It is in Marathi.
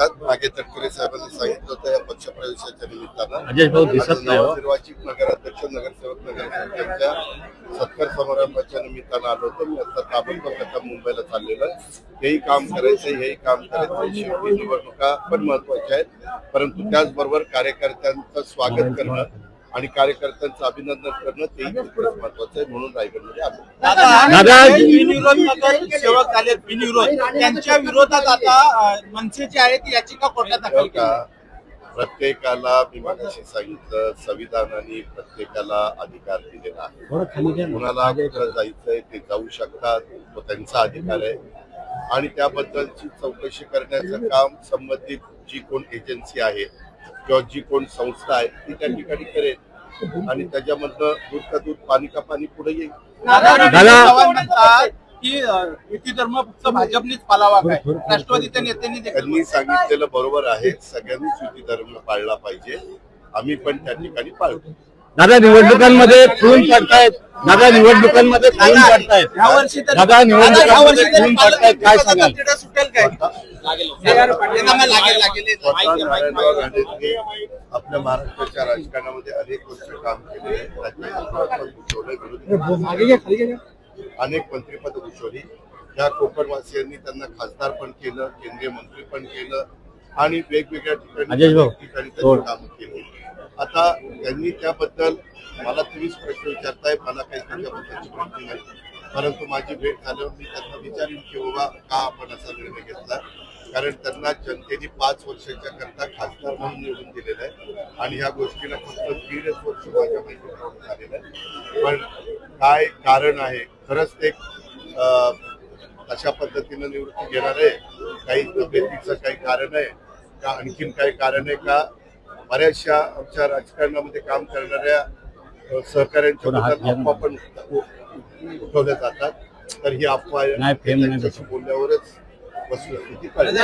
येतात. मागे तटकरे साहेबांनी सांगितलं होतं या पक्षप्रवेशाच्या निमित्तानं अजय भाऊ दिसत नाही हो. नवनिर्वाचित नगराध्यक्ष नगरसेवक नगरसेवकांच्या सत्कार समारंभाच्या निमित्तानं आलो होतो. मी आता ताबडतोब आता मुंबईला चाललेलो आहे. हेही काम करायचं, हेही काम करायचं. शेवटी निवडणुका पण महत्वाच्या आहेत, परंतु त्याचबरोबर कार्यकर्त्यांचं स्वागत करणं आणि कार्यकर्त्यांचं अभिनंदन करणं तेही तितकंच महत्वाचं आहे. म्हणून रायगडमध्ये आलो. दादा बिनविरोध नगरसेवक झाले, बिनविरोध त्यांच्या विरोधात आता मनसेची आहे ती याचिका कोर्टात दाखल केली. प्रत्येकाला मी मागाशी सांगितलं, संविधानाने प्रत्येकाला अधिकार दिलेला आहे. कुणाला कुठं जायचंय ते जाऊ शकतात, तो त्यांचा अधिकार आहे. आणि त्याबद्दलची चौकशी करण्याचं काम संबंधित जी कोण एजन्सी आहे किंवा जी कोण संस्था आहे ती त्या ठिकाणी करेल आणि त्याच्यामधनं दूध का दूध पाणी का पाणी पुढे येईल. म्हणतात की युती धर्म फक्त भाजपनेच पाळावा काय, राष्ट्रवादीच्या नेत्यांनी त्यांनी सांगितलेलं बरोबर आहे. सगळ्यांनीच युती धर्म पाळला पाहिजे. आम्ही पण त्या ठिकाणी पाळतो. दादा निवडणुकांमध्ये खून पडतायत, दादा निवडणुकांमध्ये खून पडतायत, दादा निवडणुकांमध्ये खून पडतायत, काय सांगाल? सुटेल काय नारायणराव राणेंनी आपल्या महाराष्ट्राच्या राजकारणामध्ये अनेक वर्ष काम केले. अनेक मंत्रिपद भूषवली. या कोकणवासियांनी त्यांना खासदार पण केलं, केंद्रीय मंत्री पण केलं आणि वेगवेगळ्या ठिकाणी काम केले. आता त्यांनी त्याबद्दल मला तुम्हीच प्रश्न विचारताय, मला काही त्याच्याबद्दलची माहिती नाही. परंतु माझी भेट झाल्यावर मी त्यांना विचारेन की बाबा का आपण असा निर्णय घेतला. कारण त्यांना जनतेने 5 वर्षाच्या करता खासदार म्हणून निवडून दिलेलं आहे आणि ह्या गोष्टीला फक्त 1.5 वर्ष माझ्या माहितीप्रमाणे झालेलं आहे. पण काय कारण आहे, खरंच ते अशा पद्धतीनं निवृत्ती घेणार आहे, काही तब्येतीचं काही कारण आहे का, आणखीन काही कारण आहे का? बऱ्याचशा आमच्या राजकारणामध्ये काम करणाऱ्या सहकाऱ्यांच्या बद्दल अफवा पण उठवल्या जातात. तर ही अफवा त्यांच्याशी बोलल्यावरच वस्तुस्थिती कळेल.